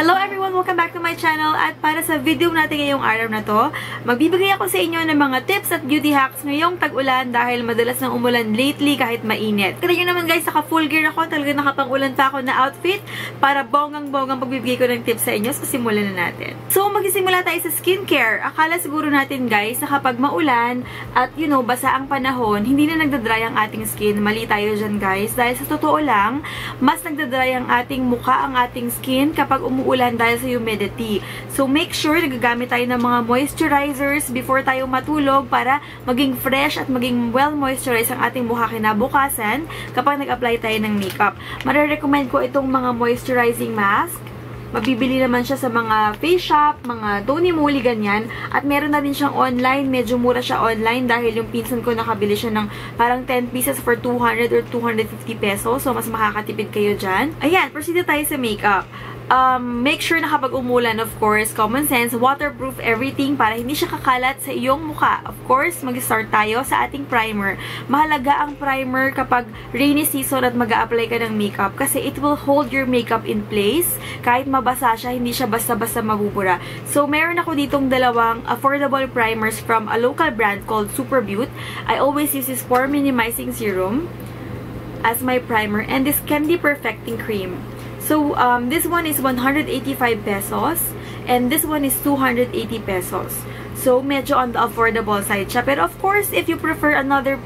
Hello everyone! Welcome back to my channel at para sa video natin ngayong araw na to, magbibigay ako sa inyo ng mga tips at beauty hacks ngayong tag-ulan dahil madalas nang umulan lately kahit mainit. Kaya nyo naman guys, naka full gear ako, talaga nakapang-ulan pa ako na outfit para bonggang-bonggang pagbibigay ko ng tips sa inyo. So simulan na natin. So magsisimula tayo sa skincare. Akala siguro natin guys na kapag maulan at basa ang panahon, hindi na nagdadry ang ating skin. Mali tayo dyan guys dahil sa totoo lang, mas nagdadry ang ating mukha, ang ating skin kapag umuulan dahil sa humidity. So, make sure nagagamit tayo ng mga moisturizers before tayo matulog para maging fresh at maging well-moisturized ang ating mukha kinabukasan kapag nag-apply tayo ng makeup. Marirecommend ko itong mga moisturizing mask. Mabibili naman siya sa mga face shop, mga Tony Moly, ganyan. At meron na din siyang online. Medyo mura siya online dahil yung pinsan ko nakabili siya ng parang 10 pieces for 200 or 250 pesos. So, mas makakatipid kayo dyan. Ayan, proceed na tayo sa makeup. Make sure na kapag umulan, of course, common sense, waterproof everything para hindi siya kakalat sa iyong mukha. Of course, mag-start tayo sa ating primer. Mahalaga ang primer kapag rainy season at mag-a-apply ka ng makeup kasi it will hold your makeup in place. Kahit mabasa siya, hindi siya basta-basta mabubura. So, meron ako ditong dalawang affordable primers from a local brand called Superbeauty. I always use this pore minimizing serum as my primer and this Candy Perfecting Cream. So, this one is 185 pesos and this one is 280 pesos. So, medyo on the affordable side siya. Pero of course, if you prefer another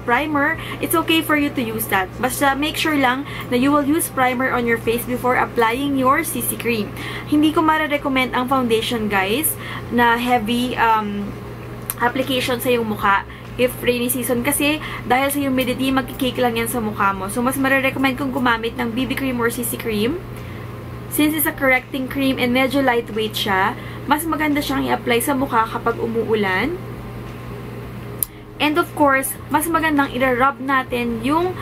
primer, it's okay for you to use that. Basta make sure lang na you will use primer on your face before applying your CC cream. Hindi ko mara-recommend ang foundation, guys, na heavy application sa iyong mukha if rainy season kasi dahil sa humidity, magkikake lang yan sa mukha mo. So, mas marirecommend kong gumamit ng BB cream or CC cream. Since it's a correcting cream and medyo lightweight siya, mas maganda siyang i-apply sa mukha kapag umuulan. And of course, mas magandang i-rub natin yung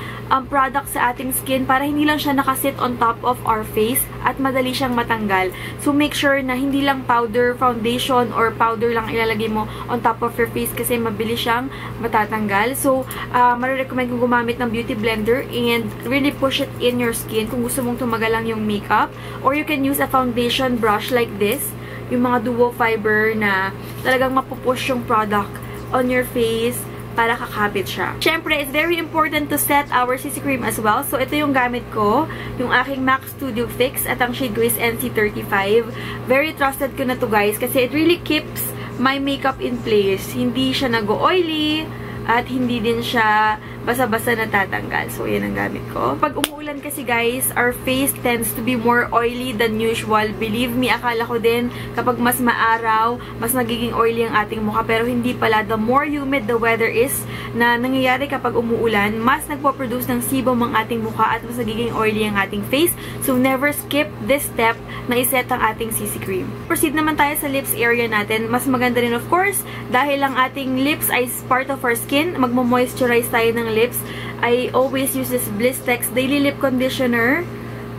product sa ating skin para hindi lang siya nakasit on top of our face at madali siyang matanggal. So, make sure na hindi lang powder, foundation, or powder lang ilalagay mo on top of your face kasi mabilis siyang matatanggal. So, marirecommend kong gumamit ng beauty blender and really push it in your skin kung gusto mong tumagal lang yung makeup. Or you can use a foundation brush like this, yung mga duo fiber na talagang mapupush yung product on your face para kakapit siya. Siyempre, it's very important to set our CC cream as well. So, ito yung gamit ko, yung aking MAC Studio Fix at ang shade ko is NC35. Very trusted ko na to guys kasi it really keeps my makeup in place. Hindi siya nag-oily at hindi din siya basa-basa natatanggal. So, yan ang gamit ko. Pag umuulan kasi guys, our face tends to be more oily than usual. Believe me, akala ko din kapag mas maaraw, mas nagiging oily ang ating mukha. Pero hindi pala. The more humid the weather is na nangyayari kapag umuulan, mas nagpo-produce ng sebum ang ating mukha at mas nagiging oily ang ating face. So, never skip this step na iset ang ating CC cream. Proceed naman tayo sa lips area natin. Mas maganda rin of course, dahil ang ating lips ay part of our skin, magmo-moisturize tayo ng lips. I always use this Blistex Daily Lip Conditioner.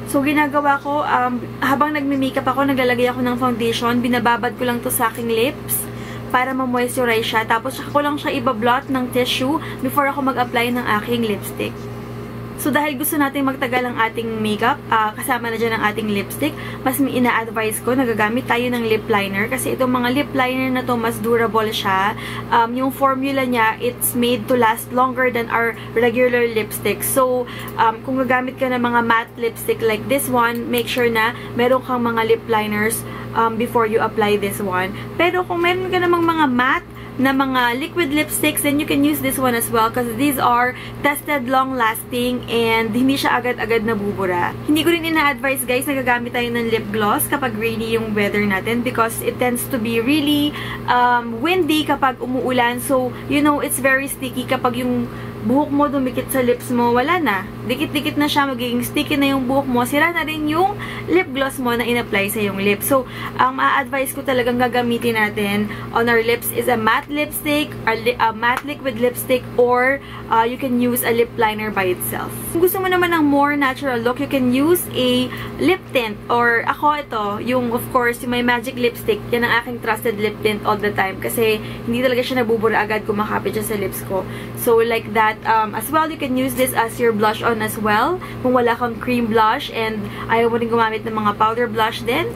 So, ginagawa ko, habang nagme-makeup ako, naglalagay ako ng foundation, binababad ko lang to sa aking lips para ma-moisturize siya. Tapos, saka ko lang siya ibablot ng tissue before ako mag-apply ng aking lipstick. So, dahil gusto natin magtagal ang ating makeup, kasama na dyan ang ating lipstick, mas ina-advise ko, nagagamit tayo ng lip liner. Kasi itong mga lip liner na to, mas durable siya. Yung formula niya, it's made to last longer than our regular lipstick. So, kung gagamit ka ng mga matte lipstick like this one, make sure na meron kang mga lip liners before you apply this one. Pero kung meron ka namang mga matte na mga liquid lipsticks, then you can use this one as well because these are tested, long-lasting, and hindi siya agad-agad nabubura. Hindi ko rin ina-advise guys na gagamit tayo ng lip gloss kapag rainy yung weather natin because it tends to be really windy kapag umuulan. So, it's very sticky kapag yung buhok mo dumikit sa lips mo, wala na. Dikit-dikit na siya, magiging sticky na yung buhok mo. Sira na rin yung lip gloss mo na in-apply sa yung lips. So, ang ma-advise ko talagang gagamitin natin on our lips is a matte lipstick, a matte liquid lipstick, or you can use a lip liner by itself. Kung gusto mo naman ng more natural look, you can use a lip tint. Or ako ito, yung of course, yung may magic lipstick. Yan ang aking trusted lip tint all the time. Kasi hindi talaga siya nabubura agad kung makapit siya sa lips ko. So, like that, At as well, you can use this as your blush on as well. Kung wala kang cream blush and ayaw mo rin gumamit ng mga powder blush din,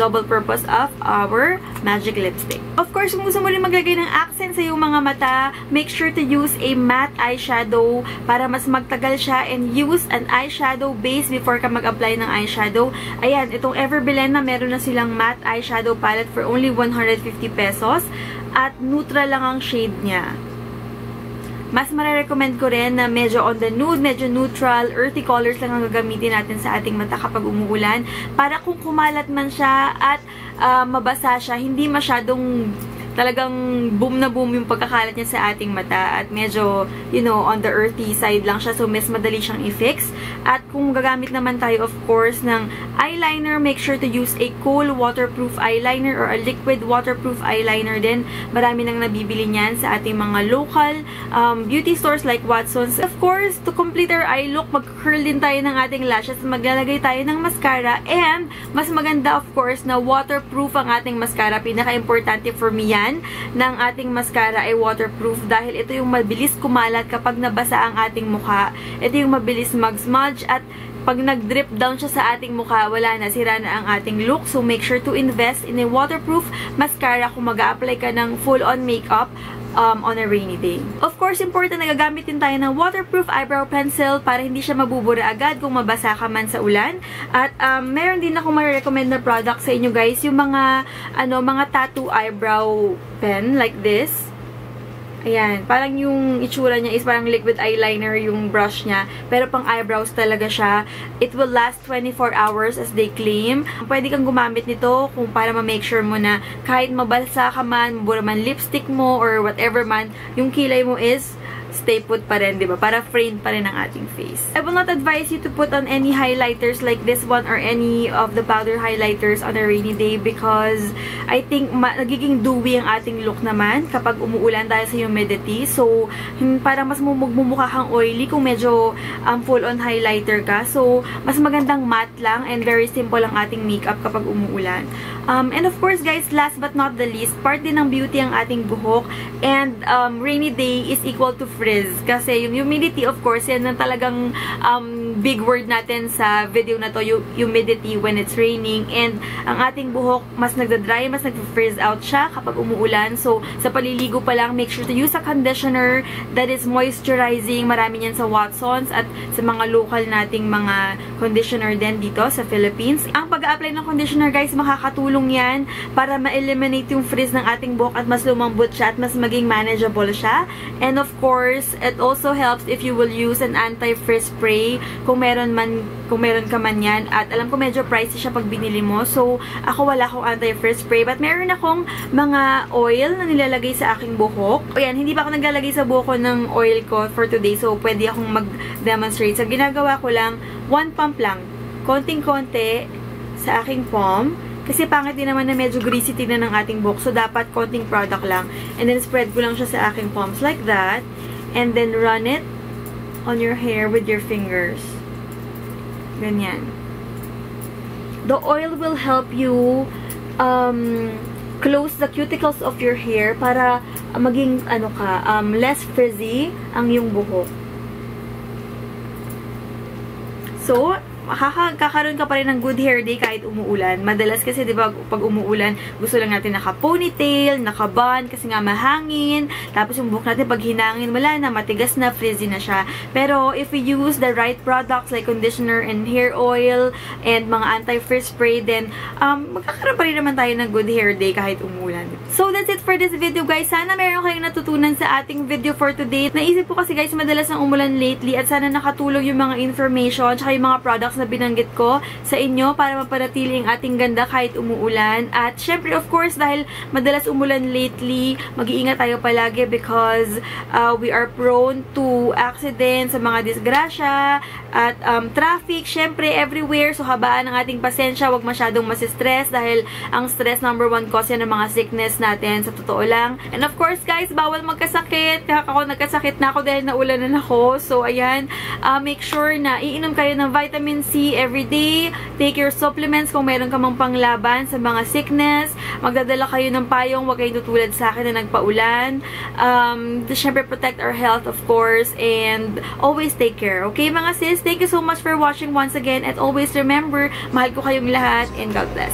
double purpose of our magic lipstick. Of course, kung gusto mo rin maglagay ng accent sa iyong mga mata, make sure to use a matte eyeshadow para mas magtagal siya, and use an eyeshadow base before ka mag-apply ng eyeshadow. Ayan, itong Everbilena, meron na silang matte eyeshadow palette for only 150 pesos at neutral lang ang shade niya. Mas marirecommend ko rin na medyo on the nude, medyo neutral, earthy colors lang ang gagamitin natin sa ating mata kapag umuulan. Para kung kumalat man siya at mabasa siya, hindi masyadong talagang boom na boom yung pagkakalat niya sa ating mata. At medyo, you know, on the earthy side lang siya. So, mas madali siyang i-fix. At kung gagamit naman tayo, of course, ng eyeliner, make sure to use a cool waterproof eyeliner or a liquid waterproof eyeliner din. Marami nang nabibili niyan sa ating mga local beauty stores like Watson's. Of course, to complete our eye look, mag-curl din tayo ng ating lashes. Maglalagay tayo ng mascara. And, mas maganda, of course, na waterproof ang ating mascara. Pinaka-importante for me yan ng ating mascara ay waterproof dahil ito yung mabilis kumalat kapag nabasa ang ating mukha. Ito yung mabilis mag-smudge at pag nag-drip down siya sa ating mukha, wala na, sira na ang ating look. So, make sure to invest in a waterproof mascara kung mag-a-apply ka ng full-on makeup on a rainy day. Of course, important na gagamit din tayo ng waterproof eyebrow pencil para hindi siya mabubura agad kung mabasa ka man sa ulan. At meron din ako ma-recommend na product sa inyo guys, yung mga mga tattoo eyebrow pen like this. Ayan, parang yung itsura niya is parang liquid eyeliner yung brush niya, pero pang eyebrows talaga siya. It will last 24 hours as they claim. Pwede kang gumamit nito kung para ma-make sure mo na kahit mabalsa ka man, mabura man lipstick mo or whatever man, yung kilay mo is stay put pa rin, diba? Para framed pa rin ang ating face. I will not advise you to put on any highlighters like this one or any of the powder highlighters on a rainy day because I think nagiging dewy ang ating look naman kapag umuulan dahil sa humidity. So, parang mas magmumukha kang oily kung medyo full-on highlighter ka. So, mas magandang matte lang and very simple ang ating makeup kapag umuulan. And of course, guys, last but not the least, part din ng beauty ang ating buhok, and rainy day is equal to frizz. Kasi yung humidity, of course, yan ang talagang big word natin sa video na to, yung humidity when it's raining. And ang ating buhok, mas nagda-dry, mas nag-frizz out siya kapag umuulan. So, sa paliligo pa lang, make sure to use a conditioner that is moisturizing. Marami niyan sa Watson's at sa mga local nating mga conditioner din dito sa Philippines. Ang pag-a-apply ng conditioner, guys, makakatulong yan para ma-eliminate yung frizz ng ating buhok at mas lumambot siya at mas maging manageable siya. And of course, it also helps if you will use an anti-frizz spray kung meron ka man yan. At alam ko medyo pricey siya pag binili mo. So, ako wala akong anti-frizz spray, but meron akong mga oil na nilalagay sa aking buhok. O yan, hindi pa ako naglalagay sa buhok ko ng oil ko for today. So, pwede akong mag-demonstrate. So, ginagawa ko lang, 1 pump lang. Konting-konti sa aking palm. Kasi pangit din naman na medyo greasy tignan ng ating buhok. So, dapat konting product lang. And then, spread ko lang siya sa aking palms like that. And then, run it on your hair with your fingers. Ganyan. The oil will help you close the cuticles of your hair para maging, less frizzy ang iyong buhok. So, kakaroon ka pa rin ng good hair day kahit umuulan. Madalas kasi, di ba, pag umuulan, gusto lang natin naka-ponytail, naka-bun, kasi nga mahangin. Tapos yung buhok natin, pag hinangin, wala na, matigas na, frizzy na siya. Pero, if we use the right products like conditioner and hair oil, and mga anti-frizz spray, then, magkakaroon pa rin naman tayo ng good hair day kahit umuulan. So, that's it for this video, guys. Sana meron kayong natutunan sa ating video for today. Naisip ko kasi, guys, madalas ng umulan lately, at sana nakatulong yung mga information, tsaka yung mga products na binanggit ko sa inyo para mapanatili ang ating ganda kahit umuulan. At syempre, of course, dahil madalas umulan lately, mag-iingat tayo palagi because we are prone to accidents, sa mga disgrasya, at traffic, syempre, everywhere. So, habaan ang ating pasensya, huwag masyadong masistress dahil ang stress, number 1 cause yan ng mga sickness natin, sa totoo lang. And of course, guys, bawal magkasakit. Ako, nagkasakit na ako dahil naulanan ako. So, ayan, make sure na iinom kayo ng vitamin vitamin C every day. Take your supplements kung meron ka mang panglaban sa mga sickness. Magdadala kayo ng payong, huwag kayong tutulad sa akin na nagpaulan. Siyempre, protect our health, of course, and always take care. Okay, mga sis? Thank you so much for watching once again, and always remember, mahal ko kayong lahat, and God bless.